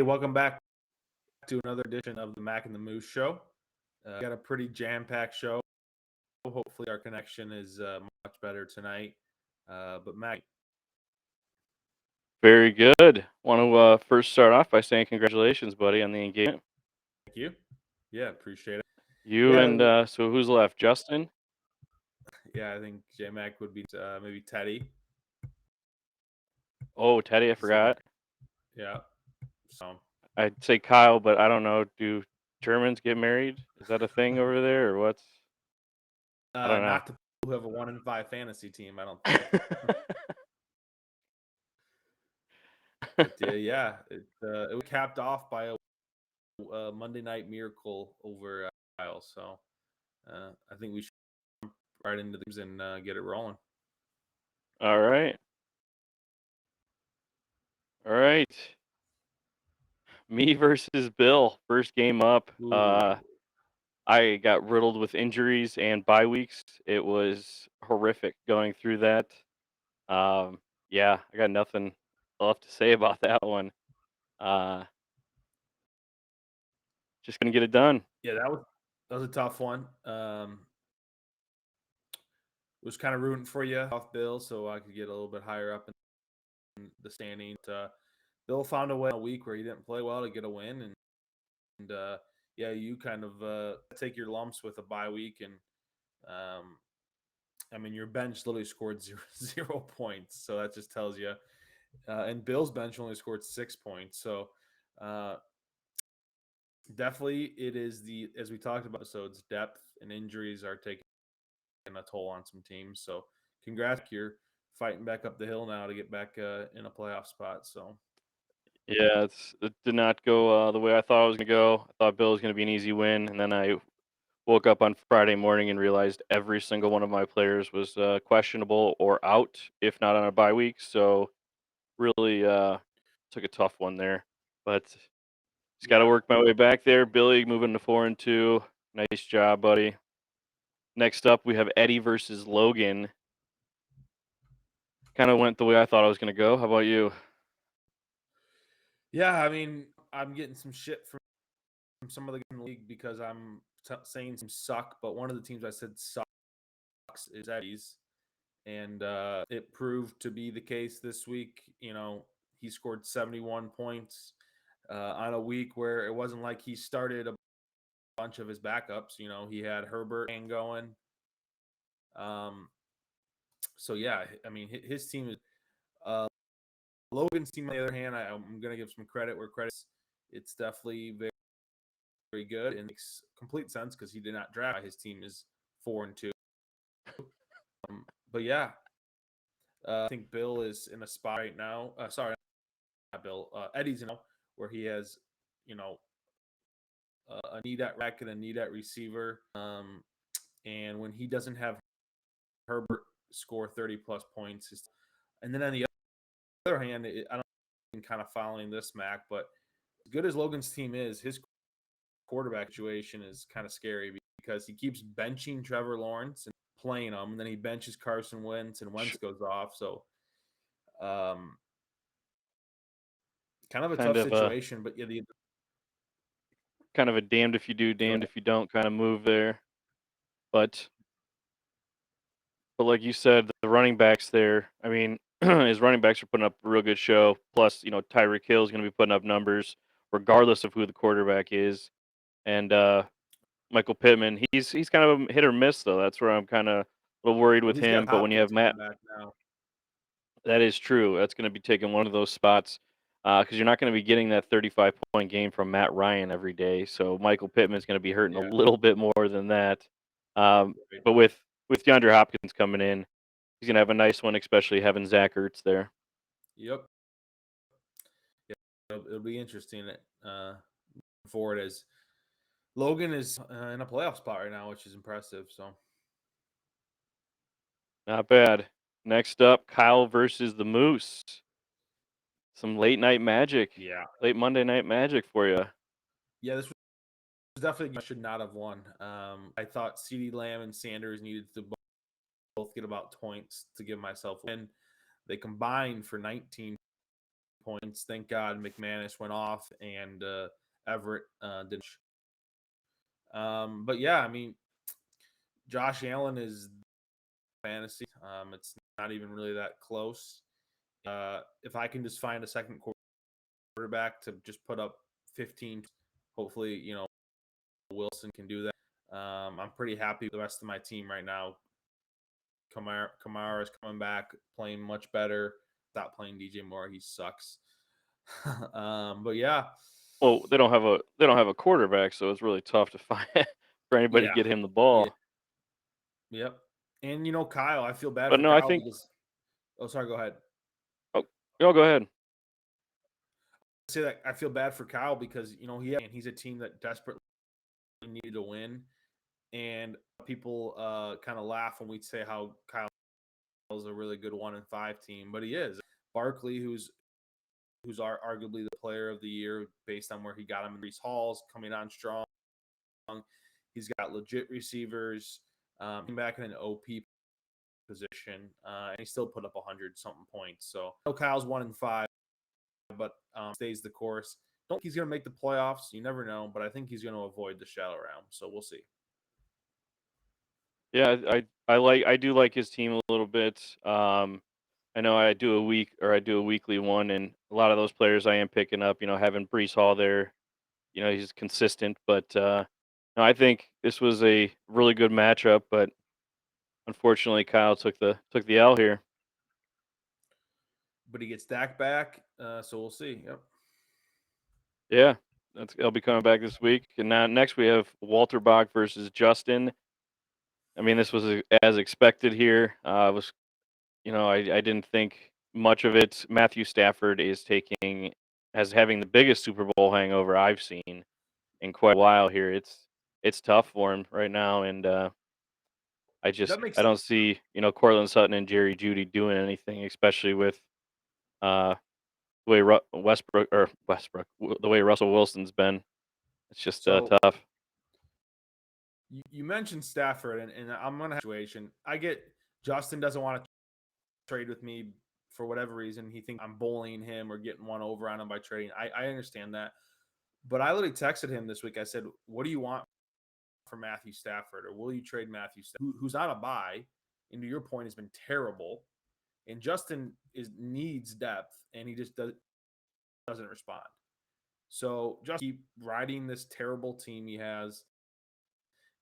welcome back to another edition of the Mac and the Moose Show. Got a pretty jam-packed show. Hopefully, our connection is much better tonight. But Mac, Very good. Want to first start off by saying congratulations, buddy, on the engagement. thank you. Yeah, appreciate it. You Yeah, and so who's left? Justin? yeah. I think J Mac would be maybe Teddy. Oh, Teddy, I See, forgot. yeah. So I'd say Kyle, but I don't know. Do Germans get married? Is that a thing over there, or what's? I don't know. not to who have a 1-5 fantasy team. I don't think. But it was capped off by a Monday Night Miracle over Kyle. So I think we should jump right into these and get it rolling. All right, all right. Me versus Bill. First game up. Ooh. I got riddled with injuries and bye weeks. It was horrific going through that. Yeah, I got nothing left to say about that one. Uh, just gonna get it done. Yeah, that was a tough one. Was kind of rooting for you off Bill, so I could get a little bit higher up in the standing. Bill found a way a week where he didn't play well to get a win, and yeah, you kind of take your lumps with a bye week, and I mean your bench literally scored zero points, so that just tells you. And Bill's bench only scored 6 points, so uh, definitely it is the as we talked about episodes, depth and injuries are taking a toll on some teams. So congrats, you're fighting back up the hill now to get back in a playoff spot. So Yeah, it did not go the way I thought it was gonna go. I thought Bill was gonna be an easy win, and then I woke up on Friday morning and realized every single one of my players was questionable or out, if not on a bye week. So really took a tough one there, but just got to yeah, work my way back there. Billy moving to 4-2. Nice job, buddy. Next up, we have Eddie versus Logan. Kind of went the way I thought I was gonna go. How about you? yeah. I mean, I'm getting some shit from some of the guys in the league because I'm saying some suck, but one of the teams I said sucks is Eddie's, and it proved to be the case this week. He scored 71 points on a week where it wasn't like he started a bunch of his backups. He had Herbert and going. Um, so yeah, I mean his team is uh, Logan's team. On the other hand, I'm going to give some credit where credit's. It's definitely very, very good and makes complete sense because he did not draft. His team is 4-2. But yeah, I think Bill is in a spot right now. Sorry, not Bill. Eddie's where he has, you know, a need at rack and a need at receiver. And when he doesn't have Herbert score 30 plus points, and then on the other hand, I don't kind of following this Mac, but as good as Logan's team is, his quarterback situation is kind of scary because he keeps benching Trevor Lawrence and playing him, and then he benches Carson Wentz, and Wentz goes off. So, um, kind of a Kind tough of a situation. But yeah, kind of a damned if you do, go damned ahead. if you don't kind of move there. But like you said, the running backs there. I mean, his running backs are putting up a real good show. Plus, Tyreek Hill is going to be putting up numbers regardless of who the quarterback is. And Michael Pittman, he's kind of a hit or miss though. That's where I'm kind of a little worried Well, with he's got him. But when you Hopkins have Matt, coming back now. that is true. That's going to be taking one of those spots because you're not going to be getting that 35-point game from Matt Ryan every day. So Michael Pittman's going to be hurting a Yeah. little bit more than that. Right. But with DeAndre Hopkins coming in, he's going to have a nice one, especially having Zach Ertz there. Yep. Yeah. It'll be interesting forward as Logan is in a playoff spot right now, which is impressive. So Not bad. Next up, Kyle versus the Moose. Some late night magic, yeah, late Monday night magic for you. yeah, this was definitely should not have won. I thought CeeDee Lamb and Sanders needed to both get about points to give myself a win. They combined for 19 points. Thank God McManus went off and Everett didn't. But yeah, I mean, Josh Allen is fantasy. It's not even really that close. If I can just find a second quarterback to just put up 15, hopefully, Wilson can do that. I'm pretty happy with the rest of my team right now. Kamara is coming back, playing much better. Stop playing DJ Moore; he sucks. But yeah, Well, they don't have a quarterback, so it's really tough to find for anybody to yeah, get him the yeah, ball. yep. And Kyle, I feel bad But for no, I Kyle think. because. Oh, sorry. Go ahead. Oh, y'all go ahead. Say that I feel bad for Kyle because he's a team that desperately needed to win, and people kind of laugh when we say how Kyle's a really good 1-5 team, but he is. Barkley, who's arguably the player of the year based on where he got him in Brees Hall's coming on strong. He's got legit receivers, back in an OP position, and he still put up 100 something points. So Kyle's 1-5, but stays the course. Don't think he's going to make the playoffs. You never know, but I think he's going to avoid the shallow round. So we'll see. Yeah, I do like his team a little bit. I know I do a weekly one, and a lot of those players I am picking up. Having Brees Hall there, he's consistent. But no, I think this was a really good matchup. But unfortunately, Kyle took the L here. But he gets Dak back, so we'll see. Yep. Yeah, he'll be coming back this week. And now next we have Walter Bach versus Justin. I mean, this was as expected here. I didn't think much of it. Matthew Stafford has having the biggest Super Bowl hangover I've seen in quite a while here. It's tough for him right now, and That makes I don't see Cortland Sutton and Jerry Judy doing anything, especially with uh, the way the way Russell Wilson's been. It's just so. tough. You mentioned Stafford, and I'm going to have a situation. I get Justin doesn't want to trade with me for whatever reason. He thinks I'm bullying him or getting one over on him by trading. I understand that. But I literally texted him this week. I said, what do you want for Matthew Stafford? Or will you trade Matthew Stafford, who's on a bye, and to your point, has been terrible. And Justin needs depth, and he just doesn't respond. So just keep riding this terrible team he has.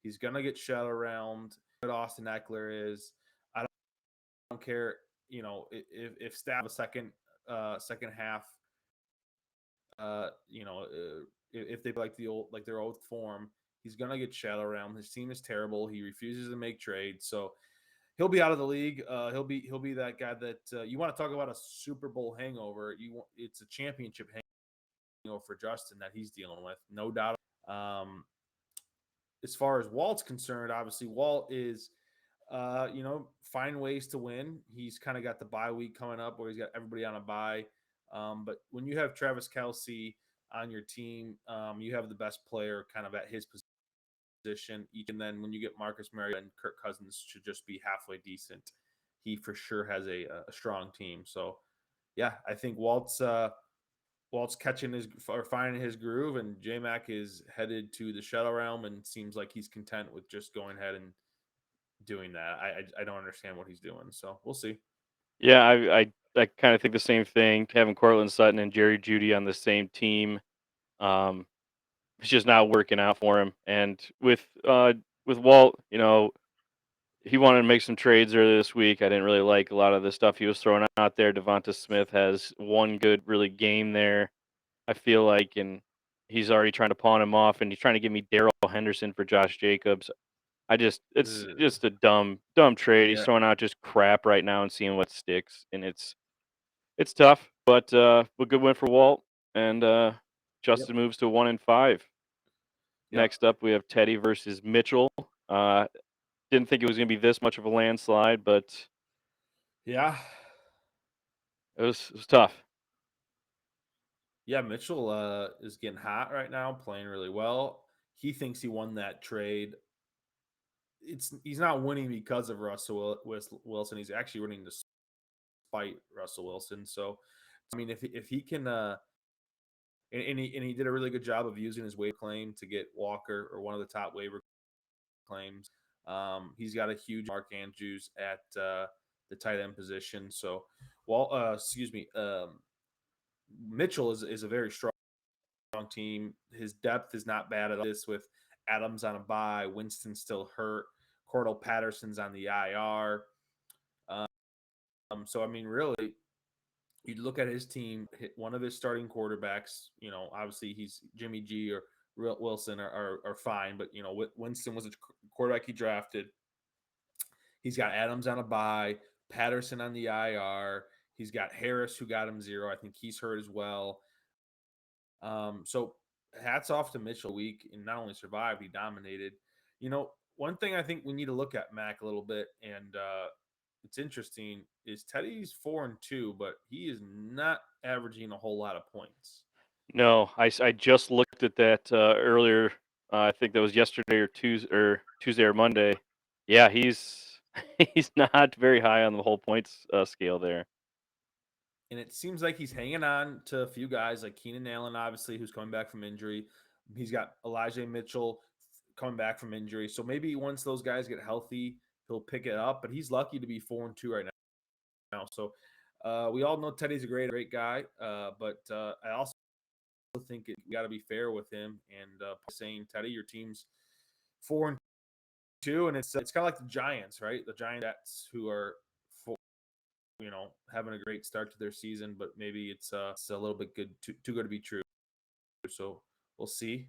He's going to get shut around. What Austin Eckler is. I don't care, if Staff a second half, if they like their old form, he's gonna get shallow around. His team is terrible. He refuses to make trades, so he'll be out of the league. He'll be that guy that you want to talk about a Super Bowl hangover. It's a championship hangover for Justin that he's dealing with, no doubt. As far as Walt's concerned, obviously Walt is find ways to win. He's kind of got the bye week coming up where he's got everybody on a bye. But when you have Travis Kelce on your team, you have the best player kind of at his position. And then when you get Marcus Mariota and Kirk Cousins should just be halfway decent. He for sure has a strong team. So yeah, I think Walt's catching his or finding his groove, and J Mac is headed to the shuttle realm and seems like he's content with just going ahead and doing that. I don't understand what he's doing. So we'll see. Yeah, I kind of think the same thing. Having Cortland Sutton and Jerry Judy on the same team, um, it's just not working out for him. And with Walt, he wanted to make some trades earlier this week. I didn't really like a lot of the stuff he was throwing out there. Devonta Smith has one good really game there, I feel like, and he's already trying to pawn him off, and he's trying to give me Daryl Henderson for Josh Jacobs. It's Ugh. just a dumb trade. He's Yeah. throwing out just crap right now and seeing what sticks, and it's tough, but a good win for Walt, and Yep. Justin moves to 1-5. Yep. Next up, we have Teddy versus Mitchell. Didn't think it was going to be this much of a landslide, but Yeah. it was tough. Yeah. Mitchell is getting hot right now, playing really well. He thinks he won that trade. He's not winning because of Russell Wilson. He's actually winning despite Russell Wilson. So I mean, if he can, and he did a really good job of using his waiver claim to get Walker, or one of the top waiver claims. He's got a huge Mark Andrews at the tight end position. So, Mitchell is a very strong team. His depth is not bad at all. This with Adams on a bye, Winston still hurt, Cordell Patterson's on the IR. So I mean, really, you look at his team. One of his starting quarterbacks, obviously he's Jimmy G or Wilson are fine, but Winston was a quarterback he drafted. He's got Adams on a bye, Patterson on the IR. He's got Harris, who got him 0. I think he's hurt as well. So hats off to Mitchell week, and not only survived, he dominated. One thing I think we need to look at Mac a little bit, and it's interesting, is Teddy's 4-2, but he is not averaging a whole lot of points. No, I just looked at that earlier. I think that was yesterday or Tuesday or Monday. Yeah, he's he's not very high on the whole points scale there. And it seems like he's hanging on to a few guys like Keenan Allen, obviously, who's coming back from injury. He's got Elijah Mitchell coming back from injury. So maybe once those guys get healthy, he'll pick it up. But he's lucky to be 4-2 right now. So we all know Teddy's a great guy. But I also think we got to be fair with him and saying, Teddy, your team's 4-2, and it's kind of like the Giants, right? The Giants who are having a great start to their season, but maybe it's a little bit too good to be true. So we'll see.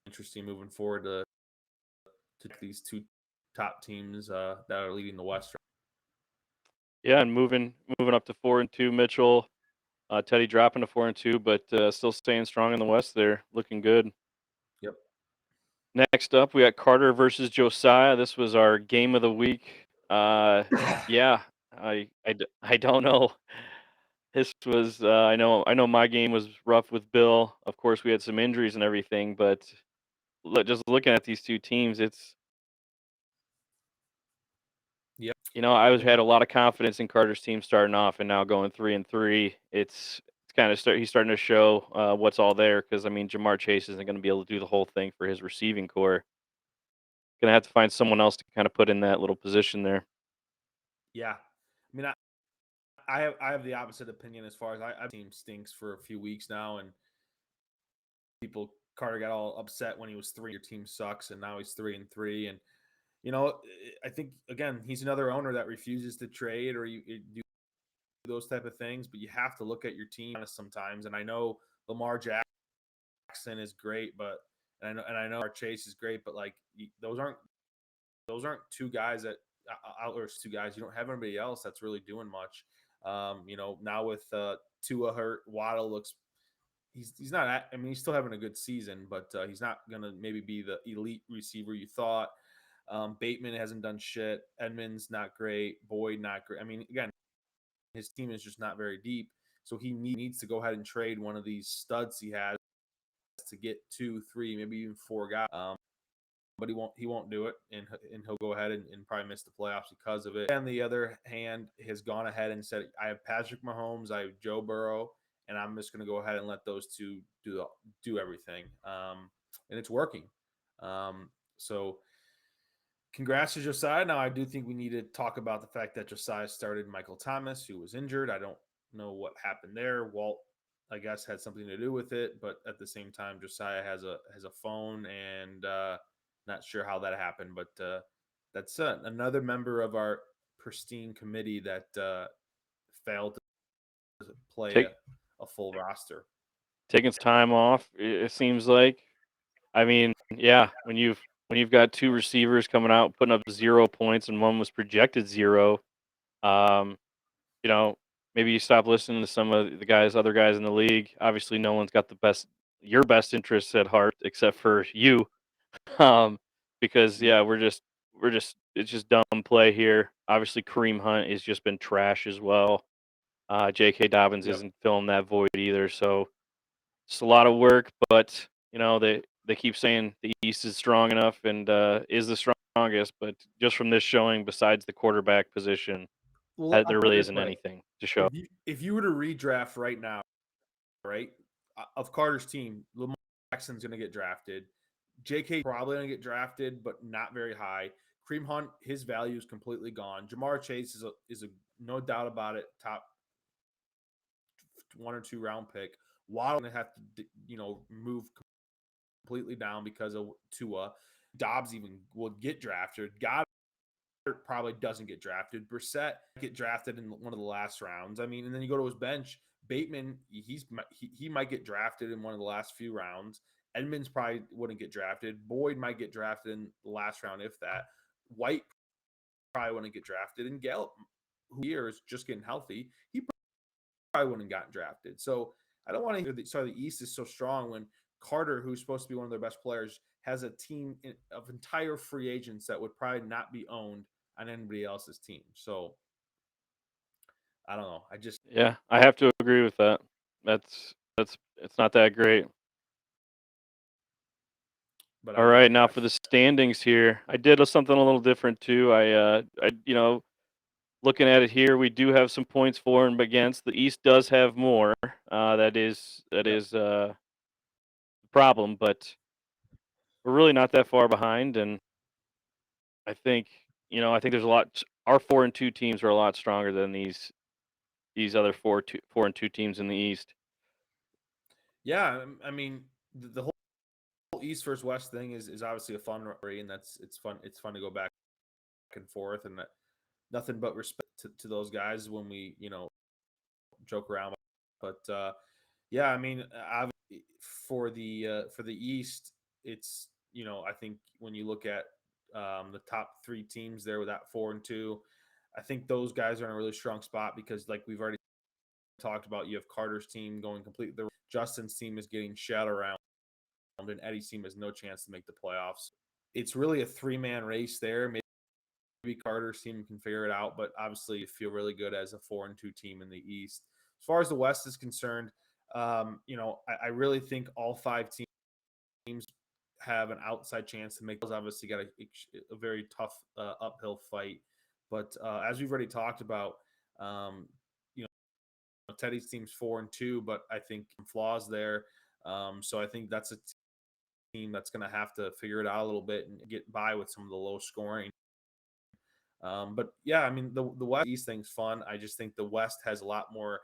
Interesting moving forward to these two top teams that are leading the West. Yeah, and moving up to 4-2, Mitchell. Teddy dropping to 4-2, but still staying strong in the West there, looking good. Yep. Next up, we got Carter versus Josiah. This was our game of the week. Yeah, I don't know. This was I know my game was rough with Bill. Of course, we had some injuries and everything, but just looking at these two teams, it's Yep. I had a lot of confidence in Carter's team starting off, and now going 3-3. It's kind of he's starting to show what's all there, because I mean Jamar Chase isn't going to be able to do the whole thing for his receiving core. Gonna have to find someone else to kind of put in that little position there. Yeah. I mean, I have the opposite opinion as far as I team stinks for a few weeks now, and Carter got all upset when he was 3. Your team sucks, and now he's 3-3, and I think again he's another owner that refuses to trade or you do those type of things, but you have to look at your team sometimes. And I know Lamar Jackson is great, but and I know our Chase is great, but like those aren't two guys that outers two guys. You don't have anybody else that's really doing much. Now with Tua hurt, Waddle looks he's not. I mean, he's still having a good season, but he's not gonna maybe be the elite receiver you thought. Bateman hasn't done shit. Edmonds not great. Boyd not great. I mean, again, his team is just not very deep. So he needs to go ahead and trade one of these studs he has to get 2, 3, maybe even 4 guys. But he won't do it, and he'll go ahead and probably miss the playoffs because of it. On the other hand, has gone ahead and said, I have Patrick Mahomes, I have Joe Burrow, and I'm just going to go ahead and let those two do everything. And it's working. So congrats to Josiah. Now, I do think we need to talk about the fact that Josiah started Michael Thomas, who was injured. I don't know what happened there. Walt, I guess, had something to do with it, but at the same time, Josiah has a phone, and not sure how that happened. But that's another member of our pristine committee that failed to play a full roster. Taking some time off, it seems like. I mean, yeah, when you've got 2 receivers coming out putting up 0 points and one was projected 0, um, maybe you stop listening to some of the other guys in the league. Obviously, no one's got your best interests at heart except for you. Because yeah, we're just it's just dumb play here. Obviously, Kareem Hunt has just been trash as well. J.K. Dobbins Yep. isn't filling that void either, so it's a lot of work. But they keep saying the East is strong enough and is the strongest, but just from this showing, besides the quarterback position, Well, I'll There put really it this isn't way: anything to show. if you were to redraft right now, right, of Carter's team, Lamar Jackson's going to get drafted. J.K. probably going to get drafted, but not very high. Kareem Hunt, his value is completely gone. Jamar Chase is a no doubt about it, top 1 or 2 round pick. Waddle going to have to move completely down because of Tua. Dobbs even will get drafted. Goddard probably doesn't get drafted. Brissett get drafted in one of the last rounds. I mean, and then you go to his bench. Bateman, he might get drafted in one of the last few rounds. Edmonds probably wouldn't get drafted. Boyd might get drafted in the last round, if that. White probably wouldn't get drafted. And Gallup, who here is just getting healthy, he probably wouldn't have gotten drafted. So I don't want to hear the East is so strong when Carter, who's supposed to be one of their best players, has a team of entire free agents that would probably not be owned on anybody else's team. So I don't know. Yeah, I have to agree with that. That's it's not that great. But All right, now for the standings here, I did something a little different too. Looking at it here, we do have some points for and against. The East does have more. That is a problem, but we're really not that far behind. And I think I think there's a lot. Our 4-2 teams are a lot stronger than these other 4-2 teams in the East. Yeah, I mean the whole East versus West thing is obviously a fun rivalry, and it's fun. It's fun to go back and forth, and nothing but respect to those guys when we joke around. But yeah, I mean, for the East, it's I think when you look at the top 3 teams there with that 4-2, I think those guys are in a really strong spot because, like we've already talked about, you have Carter's team going completely. Justin's team is getting shat around, and Eddie's team has no chance to make the playoffs. It's really a 3-man race there. Maybe Carter's team can figure it out, but obviously you feel really good as a 4-2 team in the East. As far as the West is concerned, I really think all 5 teams have an outside chance to make those. Obviously, got a very tough uphill fight, but as we've already talked about, Teddy's team's 4-2, but I think flaws there. So I think that's a team that's going to have to figure it out a little bit and get by with some of the low scoring. But yeah, I mean the West East thing's fun. I just think the West has a lot more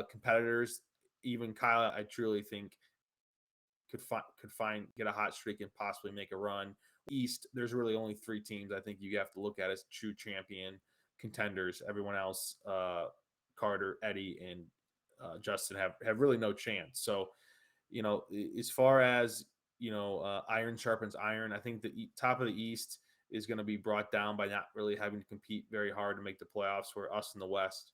competitors. Even Kyle, I truly think could get a hot streak and possibly make a run. East, there's really only 3 teams I think you have to look at as true champion contenders. Everyone else, Carter, Eddie, and Justin have really no chance. So, as far as iron sharpens iron, I think the top of the East is going to be brought down by not really having to compete very hard to make the playoffs. For us in the West,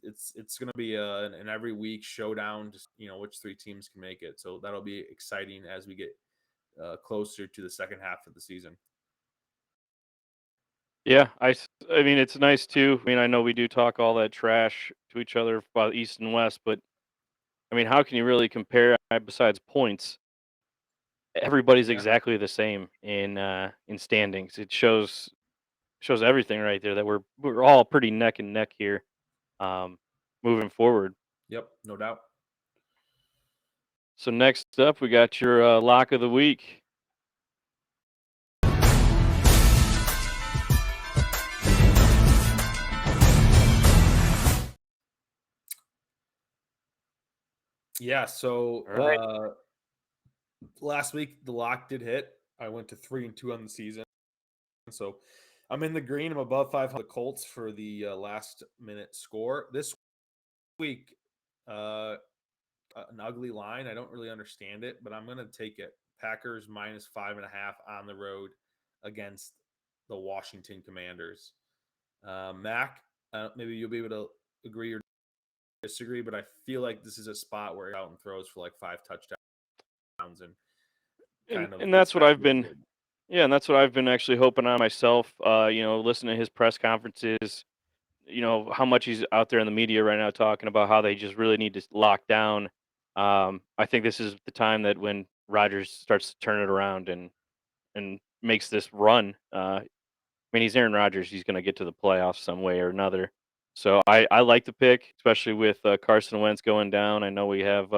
it's going to be an every week showdown. Just which 3 teams can make it. So that'll be exciting as we get closer to the second half of the season. Yeah, I mean, it's nice too. I mean, I know we do talk all that trash to each other about East and West, but I mean, how can you really compare besides points? Everybody's Yeah. exactly the same in standings. It shows everything right there that we're all pretty neck and neck here, um, moving forward. Yep, no doubt. So next up, we got your lock of the week. Yeah. So All right. last week the lock did hit. I went to 3-2 on the season. So I'm in the green. I'm above 500 Colts for the last minute score. This week, an ugly line. I don't really understand it, but I'm going to take it. Packers -5.5 on the road against the Washington Commanders. Mac, maybe you'll be able to agree or disagree, but I feel like this is a spot where out and throws for like 5 touchdowns and kind of And gets that's what back I've really been good. Yeah, and that's what I've been actually hoping on myself. Listening to his press conferences, how much he's out there in the media right now talking about how they just really need to lock down. I think this is the time that when Rodgers starts to turn it around and makes this run. mean, he's Aaron Rodgers. He's going to get to the playoffs some way or another. So I like the pick, especially with Carson Wentz going down. I know we have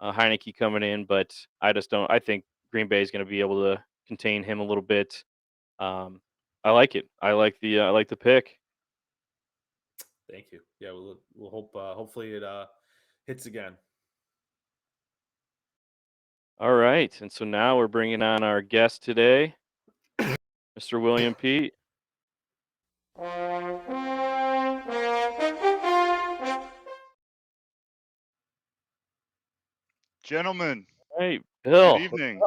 Heineke coming in, but I just don't. I think Green Bay is going to be able to contain him a little bit. Um, I like it. I like the pick. Thank you. Yeah, we'll hope. Hopefully, it hits again. All right, and so now we're bringing on our guest today, Mr. William Pete. Gentlemen, Hey, good Bill. evening.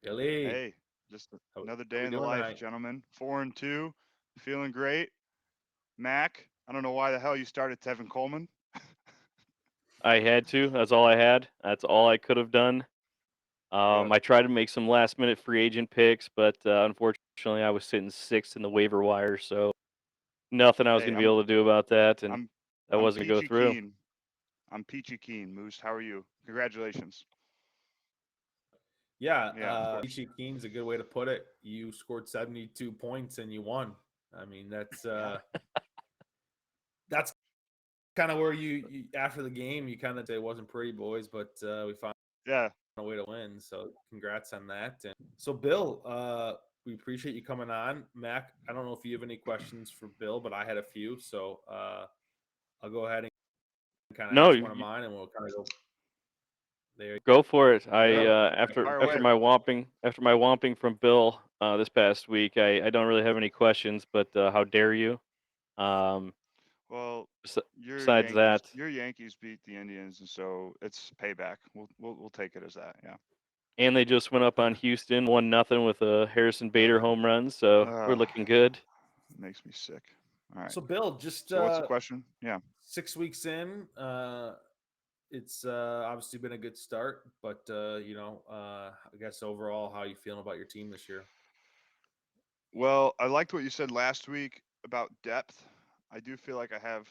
Billy, Hey, just how another we day in the doing life, tonight? gentlemen. 4-2, feeling great. Mac, I don't know why the hell you started Tevin Coleman. I had to. That's all I had. That's all I could have done. Good. I tried to make some last minute free agent picks, but unfortunately, I was sitting sixth in the waiver wire, so nothing I was Hey, going to be able to do about that, and I'm that I'm wasn't going to go peachy through. keen. I'm peachy keen. Moose, how are you? Congratulations. Yeah, Yeah, of course. Peachy Keen's a good way to put it. You scored 72 points and you won. I mean, Yeah. that's kind of where you after the game you kind of say it wasn't pretty, boys, but we found Yeah. a way to win. So congrats on that. And so Bill, we appreciate you coming on. Mac, I don't know if you have any questions for Bill, but I had a few, so I'll go ahead and kind of No, ask one of mine, and we'll kind of go there. go for it. You go. After Fire after away. my whomping from Bill this past week, I don't really have any questions, but how dare you? Um, Well, bes- Besides that, Your Yankees beat the Indians, and so it's payback. We'll take it as that. Yeah. and they just went up on Houston 1-0 with a Harrison Bader home run, so we're Uh, looking good. it makes me sick. All right. So Bill, just So what's the question? Yeah. 6 weeks in, it's obviously been a good start, but I guess overall, how you feeling about your team this year? Well, I liked what you said last week about depth. I do feel like I have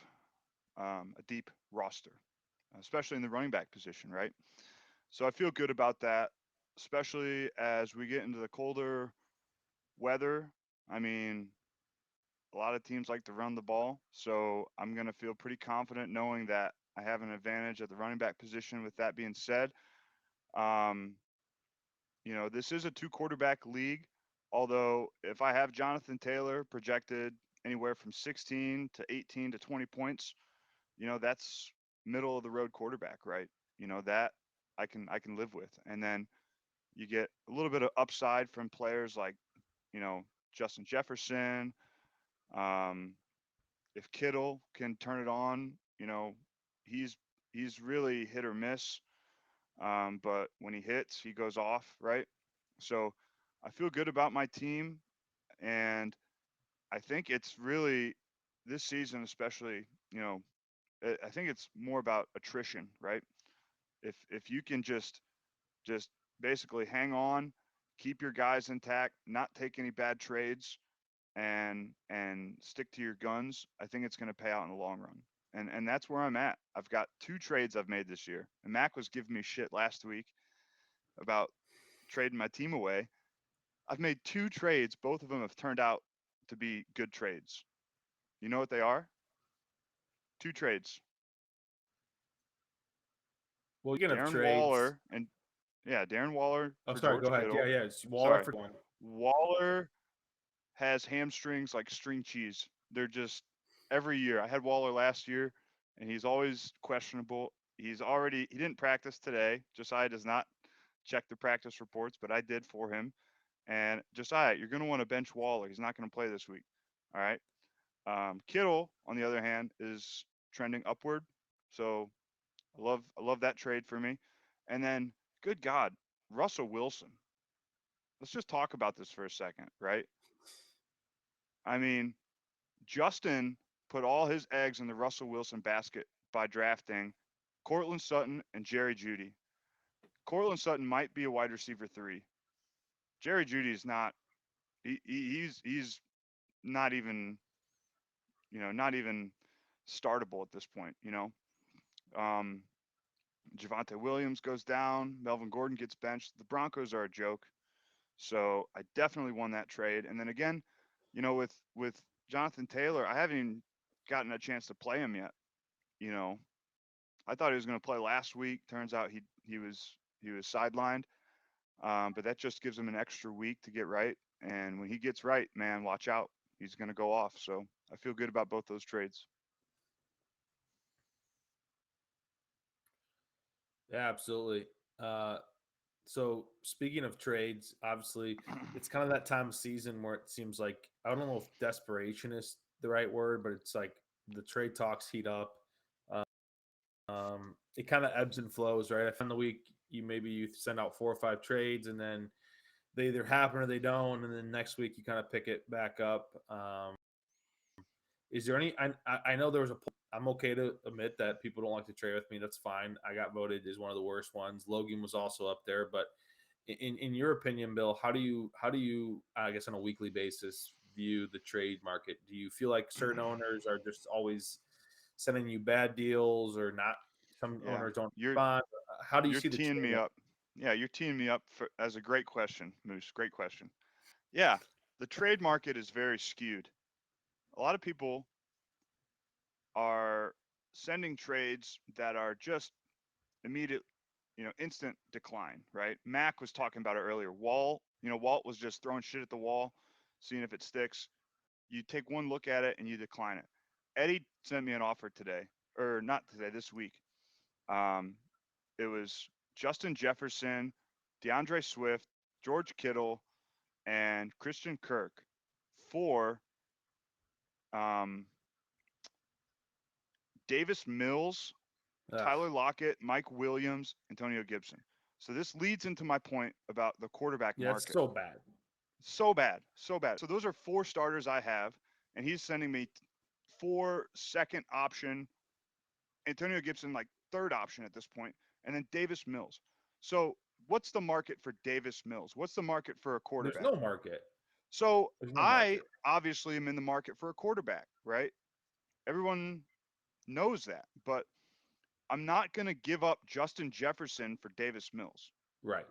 a deep roster, especially in the running back position, right? So I feel good about that, especially as we get into the colder weather. I mean, a lot of teams like to run the ball, so I'm going to feel pretty confident knowing that I have an advantage at the running back position. With that being said, um, this is a two quarterback league. Although, if I have Jonathan Taylor projected anywhere from 16 to 18 to 20 points, that's middle of the road quarterback, right? That I can live with. And then you get a little bit of upside from players like, you know, Justin Jefferson. Um, if Kittle can turn it on, he's he's really hit or miss. But when he hits, he goes off, right? So I feel good about my team, and I think it's really this season, especially, I think it's more about attrition, right? If you can just basically hang on, keep your guys intact, not take any bad trades, and stick to your guns, I think it's going to pay out in the long run. And that's where I'm at. I've got 2 trades I've made this year. And Mac was giving me shit last week about trading my team away. I've made 2 trades. Both of them have turned out to be good trades. You know what they are? 2 trades. Well, you're gonna have Darren trades. Waller and yeah, Darren Waller Oh, for sorry. Go George ahead. Yeah, Kittle. yeah. It's Waller Sorry. for one. Waller has hamstrings like string cheese. They're just every year. I had Waller last year, and he's always questionable. He didn't practice today. Josiah does not check the practice reports, but I did for him. And Josiah, you're going to want to bench Waller. He's not going to play this week. All right. Kittle, on the other hand, is trending upward. So I love that trade for me. And then, good God, Russell Wilson. Let's just talk about this for a second, right? I mean, Justin put all his eggs in the Russell Wilson basket by drafting Cortland Sutton and Jerry Judy. Cortland Sutton might be a wide receiver 3. Jerry Judy is not. He's not even not even startable at this point. Um, Javonte Williams goes down. Melvin Gordon gets benched. The Broncos are a joke. So I definitely won that trade. And then again, with Jonathan Taylor, I haven't even gotten a chance to play him yet. You know, I thought he was going to play last week. Turns out he was sidelined. But that just gives him an extra week to get right. And when he gets right, man, watch out. He's going to go off. So I feel good about both those trades. Yeah, absolutely. So speaking of trades, obviously it's kind of that time of season where it seems like, I don't know if desperation is the right word, but it's like the trade talks heat up. It kind of ebbs and flows, right? I found the week you send out 4 or 5 trades, and then they either happen or they don't, and then next week you kind of pick it back up. Is there any? I know there was a. I'm okay to admit that people don't like to trade with me. That's fine. I got voted as one of the worst ones. Logan was also up there, but in your opinion, Bill, how do you I guess on a weekly basis view the trade market? Do you feel like certain owners are just always sending you bad deals, or not? Some Yeah, owners don't you're respond. How do you you're see the teeing me trade? up. Yeah, you're teeing me up as a great question, Moose. Great question. Yeah, the trade market is very skewed. A lot of people are sending trades that are just immediate, instant decline, right? Mac was talking about it earlier. Walt was just throwing shit at the wall, seeing if it sticks. You take one look at it and you decline it. Eddie sent me an offer today, or not today, this week. Um, it was Justin Jefferson, DeAndre Swift, George Kittle, and Christian Kirk for um, Davis Mills, Ugh, Tyler Lockett, Mike Williams, Antonio Gibson. So this leads into my point about the quarterback yeah, it's market. so bad. So bad, so bad. So those are 4 starters I have, and he's sending me 4 second option, Antonio Gibson like third option at this point, and then Davis Mills. So what's the market for Davis Mills? What's the market for a There's quarterback? no market. So There's no I market. obviously am in the market for a quarterback, right? Everyone knows that, but I'm not going to give up Justin Jefferson for Davis Mills. Right.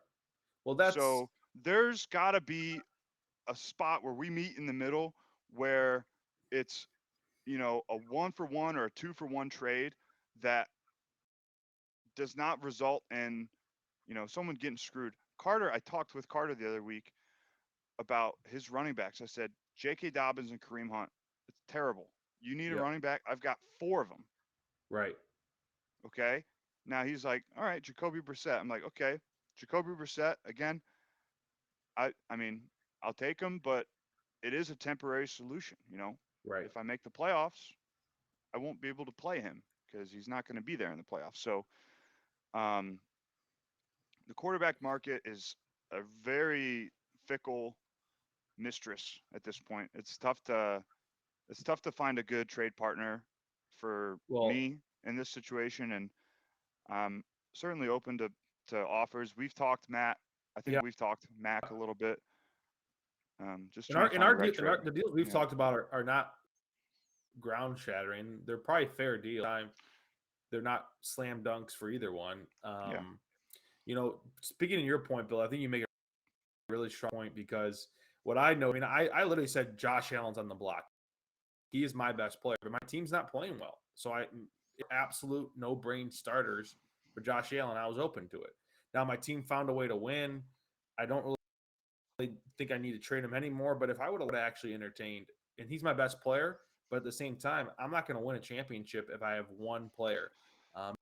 Well, that's So there's got to be a spot where we meet in the middle where it's, a 1-for-1 or a 2-for-1 trade that does not result in, someone getting screwed. Carter, I talked with Carter the other week about his running backs. I said, J.K. Dobbins and Kareem Hunt, it's terrible. You need a yep. running back? I've got 4 of them. Right. Okay. Now he's like, all right, Jacoby Brissett. I'm like, okay, Jacoby Brissett again. I mean, I'll take him, but it is a temporary solution. Right. If I make the playoffs, I won't be able to play him because he's not going to be there in the playoffs. So, um, the quarterback market is a very fickle mistress at this point. It's tough to find a good trade partner for Well, me in this situation, and I'm certainly open to offers. We've talked Matt. I think yeah. we've talked Mac a little bit. Just In trying our to in find our, the right deal, in trade. our the deals we've Yeah. talked about are not ground shattering. They're probably fair deal. They're not slam dunks for either one. Yeah. Speaking of your point, Bill, I think you make a really strong point, because what I know, I mean, I literally said Josh Allen's on the block. He is my best player, but my team's not playing well. So absolute no brain starters for Josh Allen. I was open to it. Now my team found a way to win. I don't really think I need to trade him anymore. But if I would have actually entertained, and he's my best player, but at the same time, I'm not going to win a championship if I have one player. Um,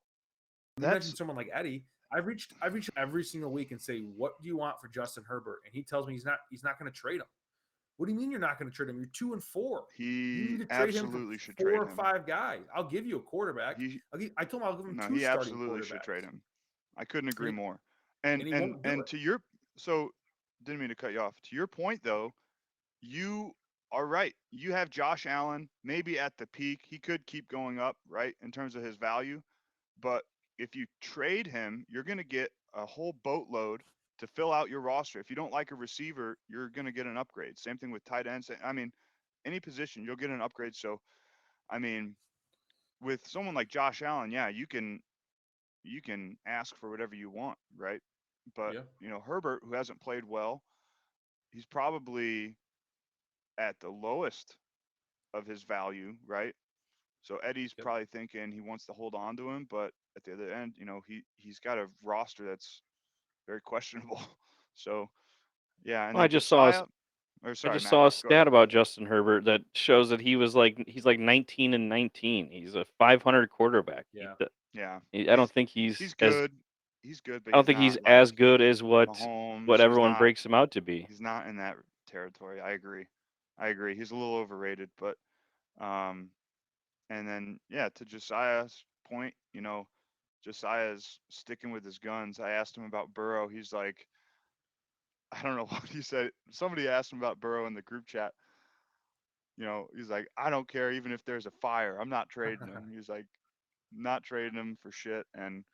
you That's mentioned someone like Eddie. I've reached every single week and say, what do you want for Justin Herbert? And he tells me he's not going to trade him. What do you mean you're not going to trade him? You're 2-4. You he need to trade him for absolutely should four trade or him. five guys. I'll give you a quarterback. He I told him I'll give him No, two he starting absolutely should trade quarterbacks, him. I couldn't and agree he, more. And and he and won't do and it. to your so didn't mean to cut you off. To your point though, you are right. You have Josh Allen maybe at the peak. He could keep going up, right, in terms of his value. But if you trade him, you're going to get a whole boatload to fill out your roster. If you don't like a receiver, you're going to get an upgrade. Same thing with tight ends. I mean, any position, you'll get an upgrade. So, I mean, with someone like Josh Allen, yeah, you can ask for whatever you want, right? But Yeah. Herbert, who hasn't played well, he's probably at the lowest of his value, right? So Eddie's Yep. probably thinking he wants to hold on to him, but at the other end, he's got a roster that's very questionable. So yeah, and Well, then Josiah, or I sorry, just Matt, saw a go ahead. stat about Justin Herbert that shows that he's like 19-19. He's a 500 quarterback. Yeah. Yeah, I don't think he's good. He's good, but I don't he's think he's not like as good as what Mahomes. everyone breaks him out to be. He's not in that territory. I agree. He's a little overrated, but um, and then yeah, to Josiah's point, Josiah's sticking with his guns. I asked him about Burrow. He's like, I don't know what he said. Somebody asked him about Burrow in the group chat. He's like, I don't care even if there's a fire. I'm not trading him. He's like, not trading him for shit. And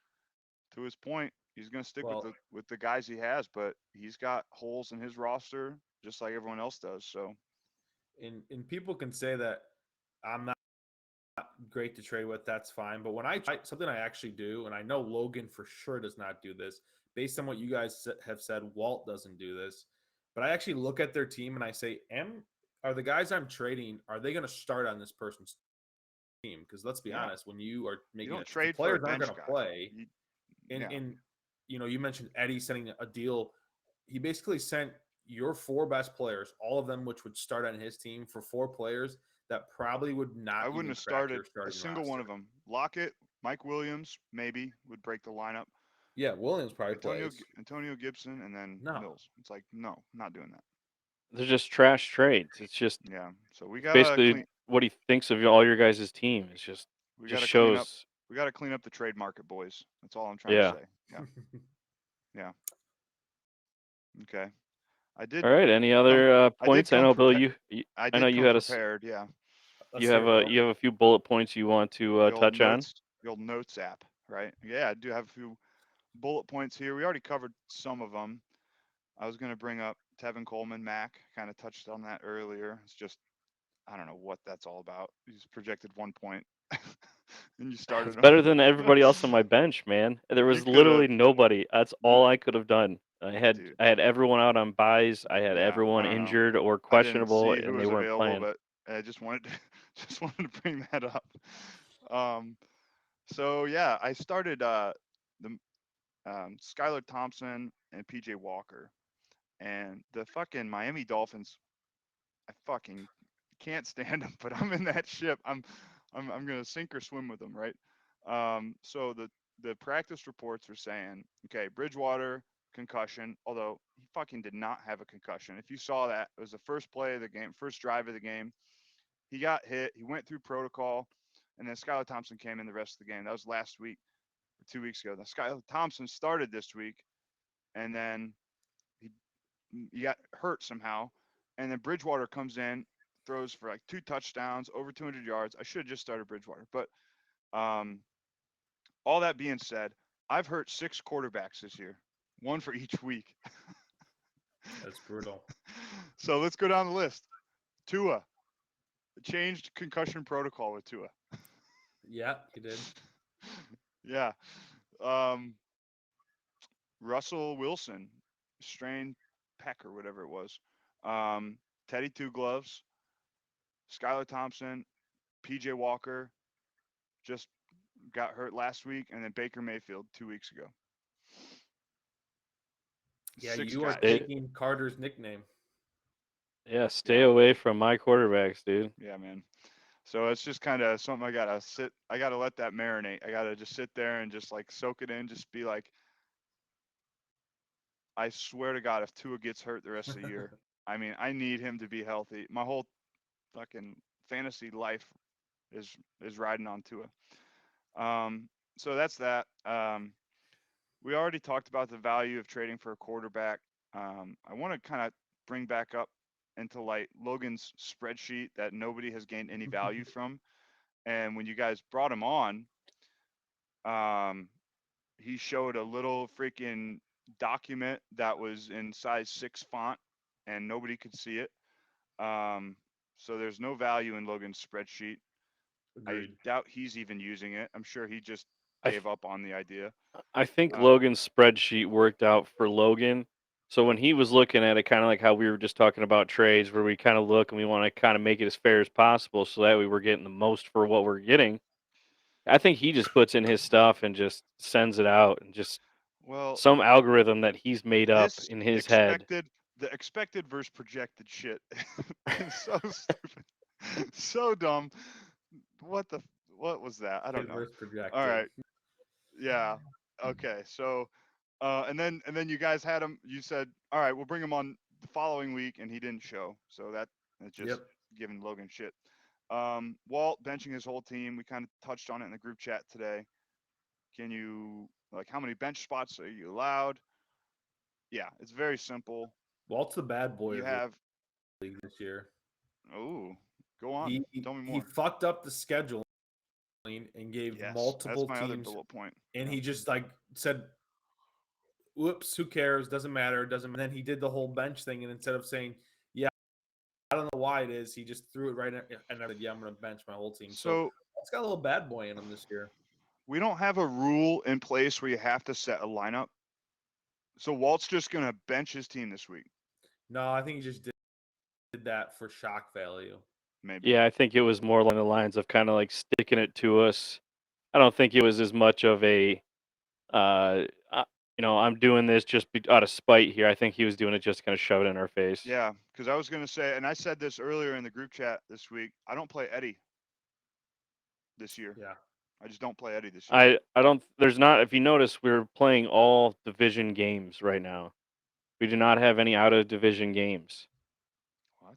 to his point, he's going to stick Well, with the guys he has, but he's got holes in his roster just like everyone else does. So, and people can say that I'm not great to trade with. That's fine. But when I try something I actually do, and I know Logan for sure does not do this, based on what you guys have said, Walt doesn't do this. But I actually look at their team and I say, are the guys I'm trading, are they going to start on this person's team? Because let's be yeah, honest, when you are you making don't it, the trade for a players aren't bench going to guy. play. Yeah. And you mentioned Eddie sending a deal. He basically sent your 4 best players, all of them which would start on his team, for 4 players that probably would not I wouldn't even have crack started your a starting single one roster. of them. Lockett, Mike Williams, maybe would break the lineup. Yeah, Williams probably plays. Antonio Gibson, and then No. Mills. It's like, no, not doing that. They're just trash trades. It's just Yeah. So we it's gotta basically what he thinks of all your guys' team. It's just clean up. shows. We gotta clean up the trade market, boys. That's all I'm trying to Yeah. say. Yeah. Yeah. Okay. I did. All right. Any Come, other I did points? I come know, Bill. prepared. I I know did you come had prepared. Yeah. Let's hear it, Bill. you have a few bullet points you want to touch on. The old notes app, right? Yeah, I do have a few bullet points here. We already covered some of them. I was going to bring up Tevin Coleman, Mac. Kind of touched on that earlier. It's just, I don't know what that's all about. He's projected 1 point, and you started It's him. better than everybody else on my bench, man. There You was could have, literally nobody. That's all I could have done. dude. I had everyone out on buys. I had Yeah, I everyone don't know. injured or I didn't questionable, see who and they was weren't available, playing. but I just wanted to, just wanted to bring that up. Um, so yeah, I started the Skylar Thompson and PJ Walker, and the fucking Miami Dolphins. I fucking can't stand them, but I'm in that ship. I'm gonna sink or swim with them, right? So the practice reports are saying, okay, Bridgewater concussion, although he fucking did not have a concussion. If you saw that, it was the first play of the game, first drive of the game. He got hit. He went through protocol, and then Skylar Thompson came in the rest of the game. That was last week, or 2 weeks ago. Now Skylar Thompson started this week, and then he got hurt somehow, and then Bridgewater comes in, throws for like 2 touchdowns, over 200 yards. I should have just started Bridgewater, but um, all that being said, I've hurt 6 quarterbacks this year, 1 for each week. That's brutal. So let's go down the list. Tua, changed concussion protocol with Tua. Yeah, he did. Yeah. Russell Wilson, strained pec or whatever it was. Teddy Two Gloves, Skylar Thompson, PJ Walker just got hurt last week, and then Baker Mayfield 2 weeks ago. Yeah, 6 you are guys. taking Carter's nickname. Yeah, stay away from my quarterbacks, dude. Yeah, man. So it's just kind of something I gotta let that marinate. I gotta just sit there and just like soak it in. Just be like, I swear to God, if Tua gets hurt the rest of the year, I mean, I need him to be healthy. My whole fucking fantasy life is riding on Tua. So that's that. We already talked about the value of trading for a quarterback. I want to kind of bring back up into light Logan's spreadsheet that nobody has gained any value from. And when you guys brought him on, he showed a little freaking document that was in size 6 font, and nobody could see it. So there's no value in Logan's spreadsheet. Agreed. I doubt he's even using it. I'm sure he just I gave up on the idea. I think Logan's spreadsheet worked out for Logan So when he was looking at it, kind of like how we were just talking about trades, where we kind of look and we want to kind of make it as fair as possible, so that way we're getting the most for what we're getting. I think he just puts in his stuff and just sends it out, and just Well, some algorithm that he's made up this in his head. the expected versus projected shit is so stupid, so dumb. What the what was that? I don't know. Versus projected. All right, yeah, okay. So, and then you guys had him. You said, all right, we'll bring him on the following week, and he didn't show. So that's just Yep. giving Logan shit. Walt benching his whole team. We kind of touched on it in the group chat today. Can you like how many bench spots are you allowed? Yeah, it's very simple. Walt's the bad boy You of the have league this year. oh, go on. Tell me He more. fucked up the scheduling and gave Yes, multiple that's my other teams, bullet point. and Yeah. he just like said, "Whoops, who cares? Doesn't matter. Doesn't." And then he did the whole bench thing, and instead of saying, "Yeah, I don't know why it is," he just threw it right in, and I said, "Yeah, I'm going to bench my whole team." So So it's got a little bad boy in him this year. we don't have a rule in place where you have to set a lineup. So Walt's just gonna bench his team this week, No, I think he just did that for shock value. maybe. Yeah, I think it was more along the lines of kind of like sticking it to us. I don't think it was as much of a, uh, I'm doing this just out of spite here. I think he was doing it just to kind of shove it in our face. Yeah, because I was gonna say, and I said this earlier in the group chat this week. I don't play Eddie this year. Yeah. I just don't play Eddie this year. I don't. There's not. If you notice, we're playing all division games right now. We do not have any out of division games. What?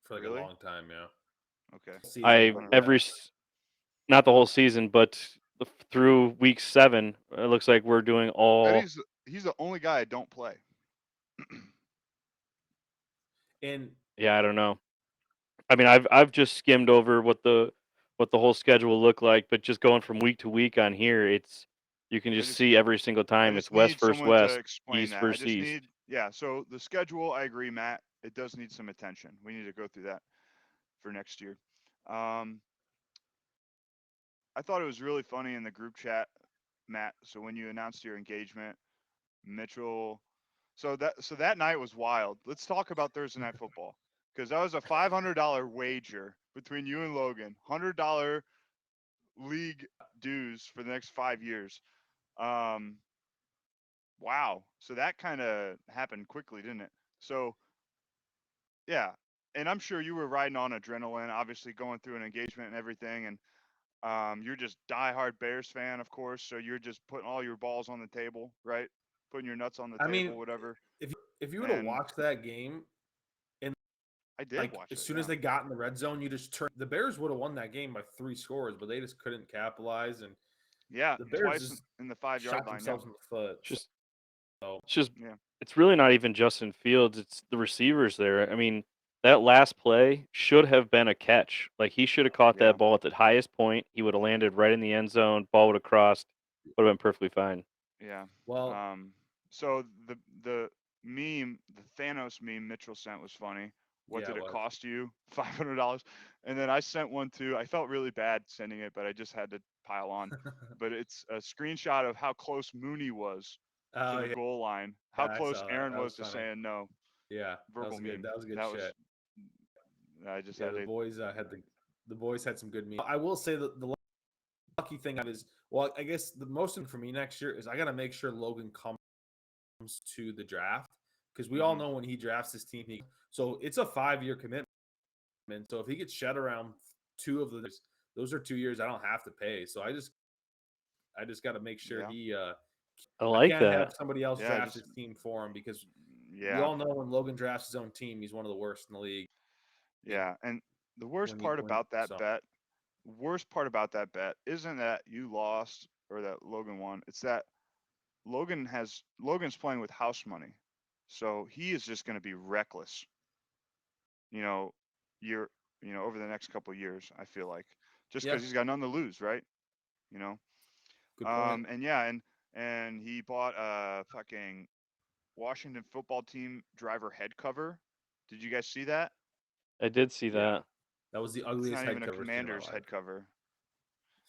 For like Really? a long time, yeah. Okay. Season, I don't know. every not the whole season, but through week 7, it looks like we're doing all. He's the only guy I don't play. And Yeah, I don't know. I mean, I've just skimmed over what the whole schedule looked like, but just going from week to week on here, it's you can just just- see every single I time it's just West need versus someone to West, explain East that. I versus just East. need, yeah. So the schedule, I agree, Matt. It does need some attention. We need to go through that for next year. I thought it was really funny in the group chat, Matt. So when you announced your engagement, Mitchell. So that night was wild. Let's talk about Thursday night football because that was a $500 wager between you and Logan. $100 league dues for the next 5 years. Wow. So that kind of happened quickly, didn't it? So yeah, and I'm sure you were riding on adrenaline, obviously going through an engagement and everything, and you're just diehard Bears fan, of course. So you're just putting all your balls on the table, right? Putting your nuts on the I table, mean, whatever. if you were to And watch that game, I did like watch as it. soon as they got in the red zone, you just turn. The Bears would have won that game by 3 scores, but they just couldn't capitalize, and yeah, the Bears twice just in the 5 yard shot line. Yeah. themselves in the foot. Just So it's just Yeah. it's really not even Justin Fields, it's the receivers there. I mean, that last play should have been a catch. Like he should have caught Yeah. that ball at the highest point. He would have landed right in the end zone, ball would have crossed, would have been perfectly fine. Yeah. well, So the meme, the Thanos meme Mitchell sent was funny. What yeah, did it it was. cost you? $500. And then I sent one too. I felt really bad sending it, but I just had to pile on. But it's a screenshot of how close Mooney was to Oh the yeah, goal line, how I close saw that. Aaron That was was to funny. saying no. Yeah, Verbal meme. That was good That shit. was. I just Yeah, had the to. boys had the boys had some good memes. I will say that the lucky thing is, well, I guess the most thing for me next year is I got to make sure Logan comes to the draft because we all Mhm. know when he drafts his team, so it's a 5-year commitment. So if he gets shed around 2 of those are 2 years I don't have to pay. So I just got to make sure Yeah. he. I I like can't have that. somebody else Yeah. draft his team for him because we Yeah. all know when Logan drafts his own team, he's one of the worst in the league. Yeah. And the worst When part about that so bet, worst part about that bet isn't that you lost or that Logan won. It's that Logan's playing with house money. So he is just going to be reckless. You know, year, over the next couple of years, I feel like just yeah, cuz he's got nothing to lose, right? You know. good point. And yeah, and he bought a fucking Washington football team driver head cover. Did you guys see that? I did see Yeah. that. That was the It's ugliest not head even a cover I've seen in my Commander's life. head cover.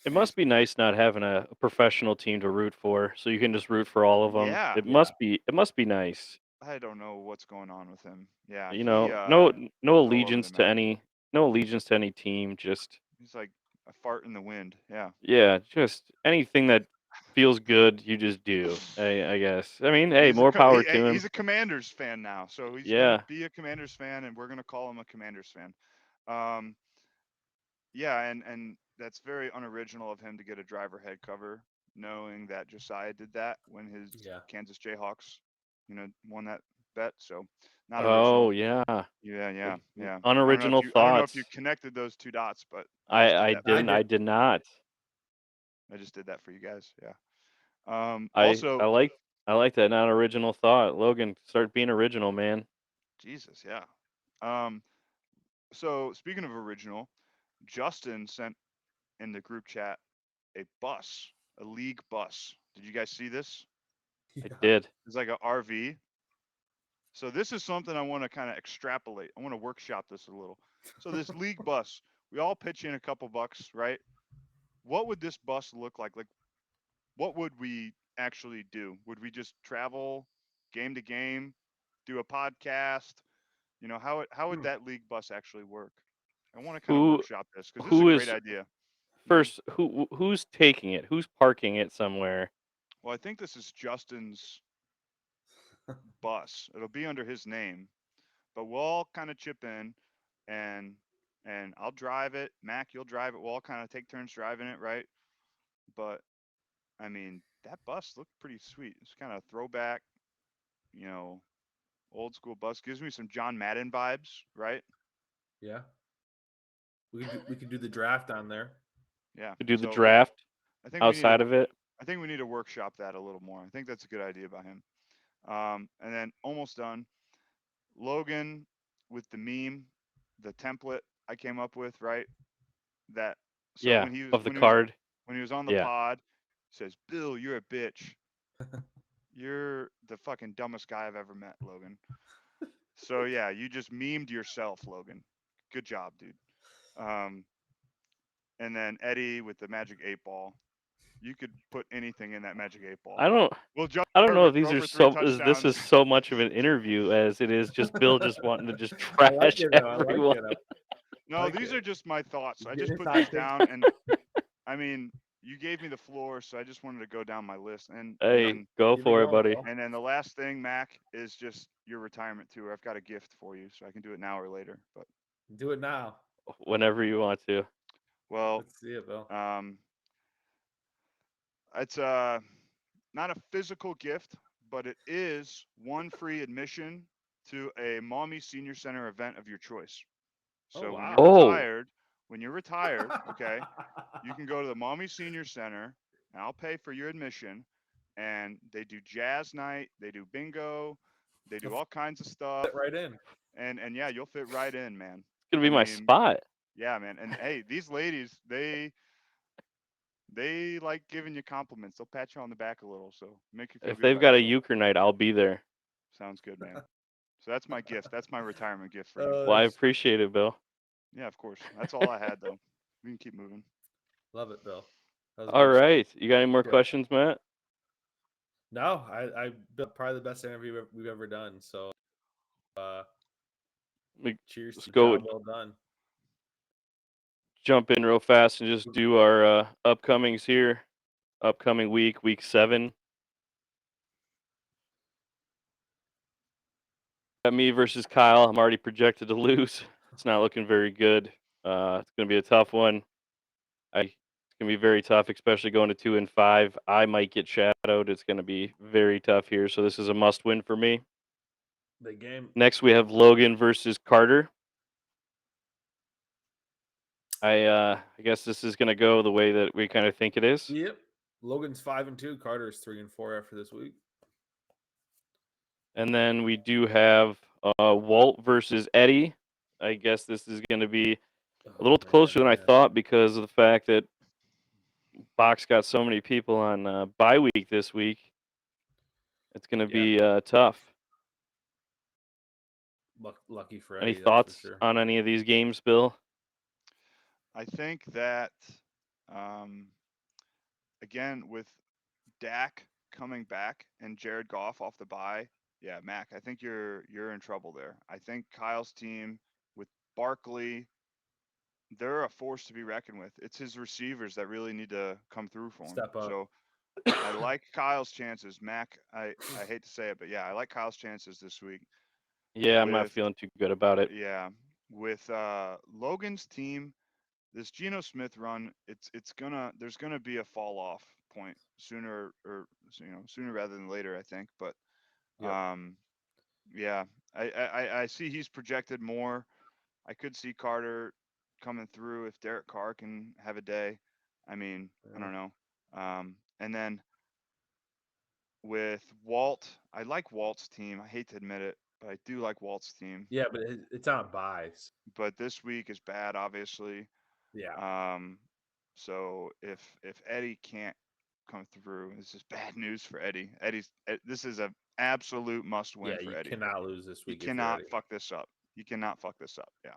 It must be nice not having a professional team to root for, so you can just root for all of them. Yeah. It must be nice. I don't know what's going on with him. Yeah, You he know, no he's all over allegiance the to map. no allegiance to any team. Just He's like a fart in the wind. Yeah. yeah, just anything that feels good, you just do. I guess. I mean, hey, more power to him. He's a Commanders fan now, so he's gonna Yeah. be a Commanders fan, and we're gonna call him a Commanders fan. Um, yeah, and that's very unoriginal of him to get a driver head cover, knowing that Josiah did that when his Yeah. Kansas Jayhawks, won that bet. So not Oh original. yeah. Yeah. Unoriginal I don't know if you thoughts. connected those two dots, but I just did I that. For didn't. you. I did not. I just did that for you guys. Yeah. I Also, I like I like that non original thought. Logan, start being original, man. Jesus, yeah. Um, so speaking of original, Justin sent in the group chat a league bus. Did you guys see this? I Yeah. did. It's like a RV. So this is something I want to kind of extrapolate. I want to workshop this a little. So this league bus, we all pitch in a couple bucks, right? What would this bus look like? Like, what would we actually do? Would we just travel game to game, do a podcast? How would that league bus actually work? I want to kind of Who workshop this because this is a who great is idea. first? Who's taking it? Who's parking it somewhere? Well, I think this is Justin's bus. It'll be under his name, but we'll all kind of chip in, and I'll drive it. Mac, you'll drive it. We'll all kind of take turns driving it, right? But I mean, that bus looked pretty sweet. It's kind of throwback, you know, old school bus. Gives me some John Madden vibes, right? Yeah. We could do the draft on there. Yeah. To do the So draft I think we need to outside of it? I think we need to workshop that a little more. I think that's a good idea by him. And then almost done. Logan with the meme, the template I came up with, right? That so Yeah, of the card. when he was on the Yeah. pod, he says, "Bill, you're a bitch. You're the fucking dumbest guy I've ever met, Logan." So yeah, you just memed yourself, Logan. Good job, dude. Um, and then Eddie with the magic 8 ball. You could put anything in that magic 8 ball. I don't Well, Joe I don't know Burrow if these throw are for 3 this is touchdowns. so much of an interview as it is just Bill just wanting to just I like trash it though. I like everyone. it. No, like these it. are just my thoughts. He's I getting just his put hot these takes. down, and I mean, you gave me the floor, so I just wanted to go down my list. Hey, go Keep it for it, going, buddy. Bill. And then the last thing, Mac, is just your retirement tour. I've got a gift for you, so I can do it now or later. But Do it now. Whenever you want to. well, Let's see it, Bill. it's not a physical gift, but it is one free admission to a Maumee Senior Center event of your choice. So wow. when you're retired, okay, you can go to the Maumee Senior Center, and I'll pay for your admission. And they do jazz night, they do bingo, they do all kinds of stuff. Fit right in. And yeah, you'll fit right in, man. It's gonna be my mean, spot. Yeah, man. And hey, these ladies, they like giving you compliments. They'll pat you on the back a little, so make you feel If good they've about got a yourself. euchre night, I'll be there. Sounds good, man. So that's my gift. That's my retirement gift for you. Well, I That's- appreciate it, Bill. Yeah, of course. That's all I had though. We can keep moving. Love it, Bill. That was All good. right. You got any more Yeah. questions, Matt? No, I probably the best interview we've ever done. So, cheers Let's to go. job well done. Jump in real fast and just do our upcomings here. Upcoming week 7. Got me versus Kyle. I'm already projected to lose. It's not looking very good. It's gonna be a tough one. It's gonna be very tough, especially going to 2 and 5. I might get shadowed. It's gonna be very tough here. So this is a must win for me. Big game. Next we have Logan versus Carter. I guess this is gonna go the way that we kind of think it is. Yep. Logan's 5-2. Carter's 3-4 after this week. And then we do have Walt versus Eddie. I guess this is going to be a little closer than I thought because of the fact that Box got so many people on bye week this week. It's going to be tough. Lucky for Any Eddie, thoughts that's for sure. on any of these games, Bill? I think that again with Dak coming back and Jared Goff off the bye, yeah, Mac, I think you're in trouble there. I think Kyle's team with Barkley, they're a force to be reckoned with. It's his receivers that really need to come through for him. Step up. So I like Kyle's chances. Mac, I hate to say it, but yeah, I like Kyle's chances this week. Yeah, I'm not With feeling too good about it. yeah, with Logan's team, this Geno Smith run, there's gonna be a fall off point sooner or sooner rather than later, I think. But Yep. yeah, I see he's projected more. I could see Carter coming through if Derek Carr can have a day. I mean, I don't know. And then with Walt, I like Walt's team. I hate to admit it, but I do like Walt's team. Yeah, but it's on buys. But this week is bad, obviously. Yeah. So if Eddie can't come through, this is bad news for Eddie. This is an absolute must win Yeah, for you Eddie. cannot lose this You week if you're cannot Eddie. fuck this up. You cannot fuck this up. Yeah.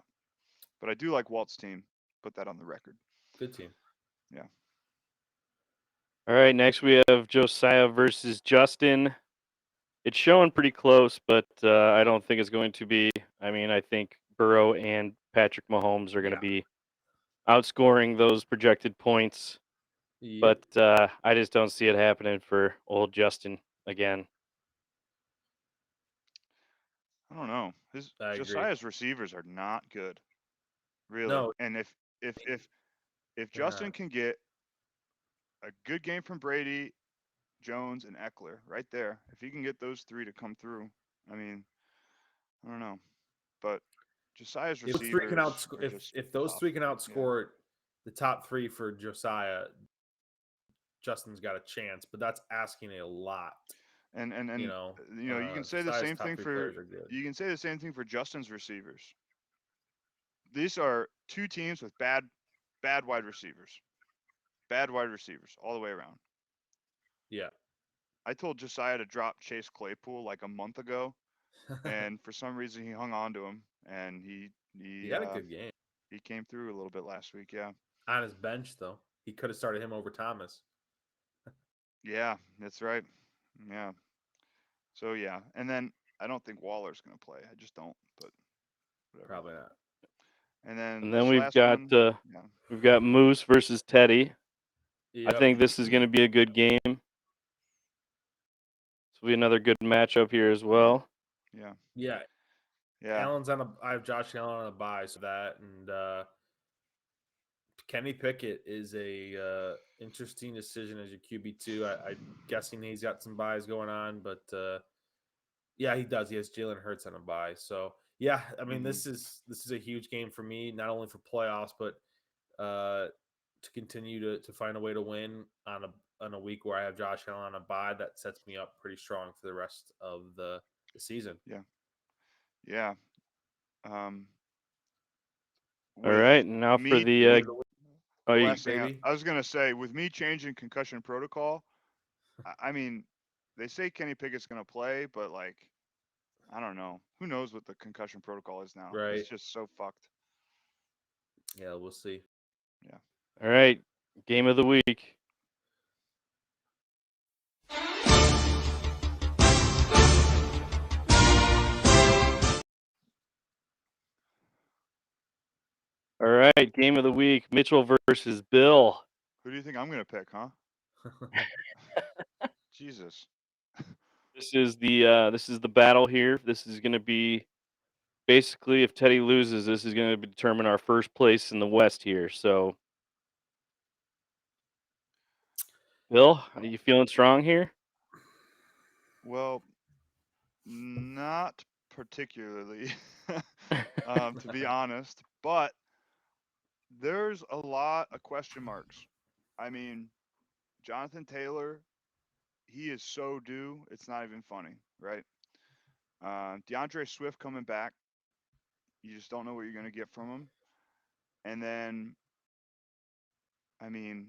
But I do like Walt's team. Put that on the record. Good team. Yeah. All right, next we have Josiah versus Justin. It's showing pretty close, but I don't think it's going to be. I mean, I think Burrow and Patrick Mahomes are going to Yeah. be outscoring those projected points, Yep. but I just don't see it happening for old Justin again. I don't know. I agree. Josiah's receivers are not good. Really. No, And if they're Justin not. can get a good game from Brady, Jones, and Eckler right there, if he can get those three to come through, I mean, I don't know. But Josiah's If three can receivers outscore, are if just if those tough. three can Yeah. outscore the top three for Josiah, Justin's got a chance. But that's asking a lot. And You know, you can say the Josiah's same top thing three for players are good. you can say the same thing for Justin's receivers. These are two teams with bad wide receivers. Bad wide receivers all the way around. Yeah. I told Josiah to drop Chase Claypool like a month ago, and for some reason he hung on to him, and He had a good game he came through a little bit last week. Yeah, on his bench, though. He could have started him over Thomas. yeah, that's right. Yeah. So yeah, and then I don't think Waller's gonna play. I just don't. But whatever. Probably not. And then And this then we've last got one, yeah, we've got Moose versus Teddy. I Yep. think this is going to be a good game. This will be another good matchup here as well. yeah, Yeah. yeah. Allen's on a. I have Josh Allen on a buy, so that and Kenny Pickett is a interesting decision as your QB2. I'm guessing he's got some buys going on, but yeah, he does. He has Jalen Hurts on a buy, so yeah. I mean, Mhm. this is a huge game for me, not only for playoffs, but to continue to find a way to win on a week where I have Josh Allen on a bye. That sets me up pretty strong for the rest of the season. Yeah. All With right, now for me, the Game of the week, oh, the you, last thing baby. I was gonna say, with me changing concussion protocol, I mean, they say Kenny Pickett's gonna play, but like, I don't know. Who knows what the concussion protocol is now? Right. It's just so fucked. Yeah, we'll see. Yeah. all right, game of the week. All right, game of the week: Mitchell versus Bill. Who do you think I'm gonna pick, huh? Jesus. This is the battle here. This is going to be basically if Teddy loses, this is going to determine our first place in the West here. So, Bill, are you feeling strong here? Well, not particularly, to be honest, but there's a lot of question marks. I mean, Jonathan Taylor, he is so due. It's not even funny, right? DeAndre Swift coming back. You just don't know what you're going to get from him. And then, I mean,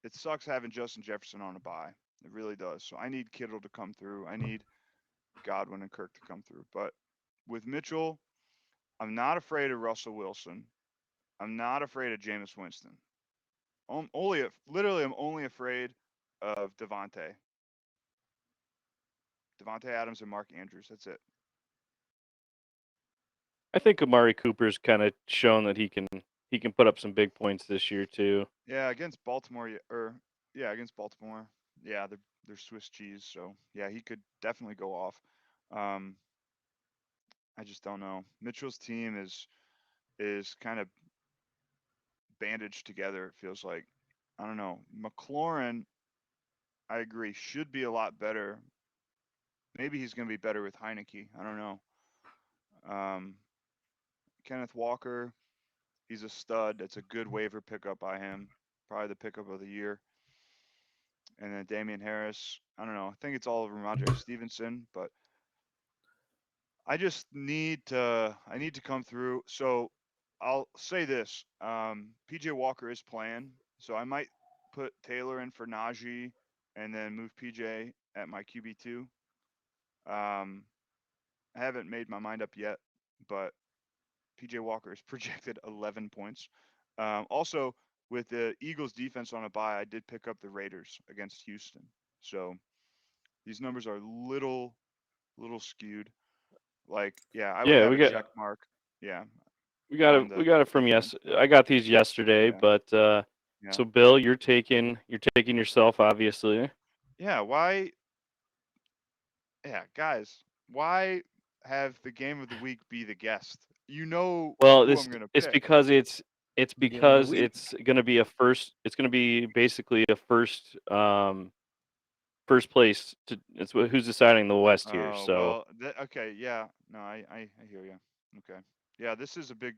it sucks having Justin Jefferson on a bye. It really does. So I need Kittle to come through. I need Godwin and Kirk to come through. But with Mitchell, I'm not afraid of Russell Wilson. I'm not afraid of Jameis Winston. I'm only afraid of Devontae. Devontae Adams and Mark Andrews. That's it. I think Amari Cooper's kind of shown that he can put up some big points this year too. Yeah, against Baltimore, against Baltimore. Yeah, they're Swiss cheese, so yeah, he could definitely go off. I just don't know. Mitchell's team is kind of bandaged together. It feels like. I don't know. McLaurin, I agree, should be a lot better. Maybe he's going to be better with Heineke. I don't know. Kenneth Walker, he's a stud. That's a good waiver pickup by him. Probably the pickup of the year. And then Damian Harris, I don't know. I think it's all of Ramondre Stevenson, but I just need to come through. So I'll say this. PJ Walker is playing, so I might put Taylor in for Najee and then move PJ at my QB2. I haven't made my mind up yet, but PJ Walker is projected 11 points. Also, with the Eagles defense on a bye, I did pick up the Raiders against Houston. So these numbers are little skewed. Like, yeah, I would Yeah, have we a got check mark. Yeah. we got on it. We got it from defense. I got these yesterday, Yeah. but Yeah. so Bill, you're taking yourself, obviously. Yeah. Why? Yeah, guys, why have the game of the week be the guest? You know Well, who I'm gonna it's pick. because it's Game of the because week. it's going to be a first. It's going to be basically a first place to. It's who's deciding the West here. Oh So well. Okay. Yeah. No, I hear you. Okay. Yeah. This is a big.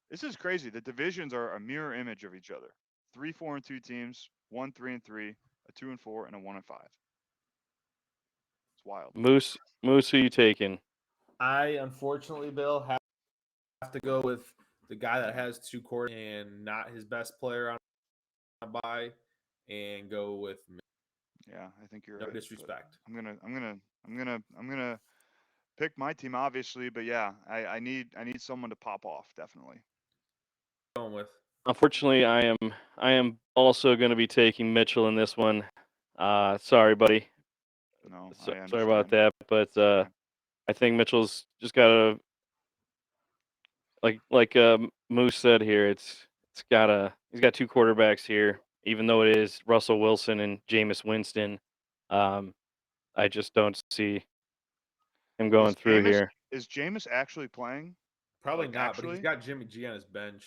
This is crazy. The divisions are a mirror image of each other. 3, 4, and 2 teams. 1, 3, and 3. A 2 and 4, and a 1 and 5. It's wild. Moose, who you taking? I unfortunately, Bill, have to go with the guy that has 2 quarters and not his best player on a bye, and go with Yeah, I think you're no right. disrespect. I'm gonna pick my team, obviously, but yeah, I need someone to pop off, definitely. Going with Unfortunately, I am also going to be taking Mitchell in this one. Sorry, buddy. No, So, I sorry about understand. that, but Okay. I think Mitchell's just got to like Moose said here. He's got 2 quarterbacks here, even though it is Russell Wilson and Jameis Winston. Um, I just don't see him going Is through Jameis here. is Jameis actually playing? probably Like, not, but he's actually? got Jimmy G on his bench.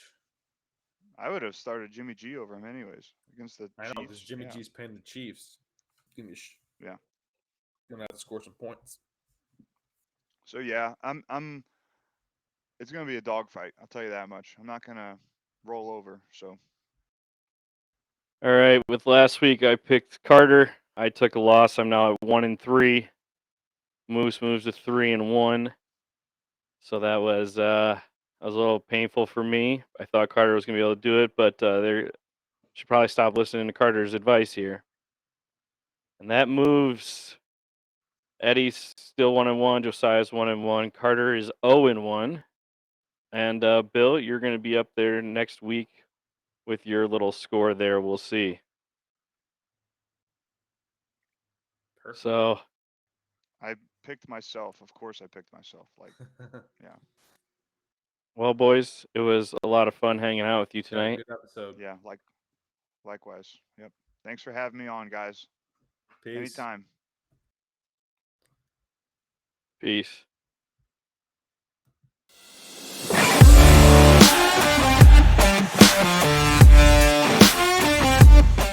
I would have started Jimmy G over him anyways against the I know because Chiefs. Jimmy Yeah. G's paying the Chiefs. Yeah. Gonna have to score some points. So yeah, I'm it's gonna be a dogfight. I'll tell you that much. I'm not gonna roll over. So All right, with last week I picked Carter. I took a loss. I'm now at 1-3. Moose moves to 3-1. So that was a little painful for me. I thought Carter was gonna be able to do it, but they should probably stop listening to Carter's advice here. And that moves Eddie's still 1-1. Josiah's 1-1. Carter is 0-1. And Bill, you're going to be up there next week with your little score there. We'll see. Perfect. So, I picked myself. Of course, I picked myself. Like, yeah, well, boys, it was a lot of fun hanging out with you Yeah, tonight. good episode. yeah. Likewise. Yep. Thanks for having me on, guys. Peace. Anytime. Peace.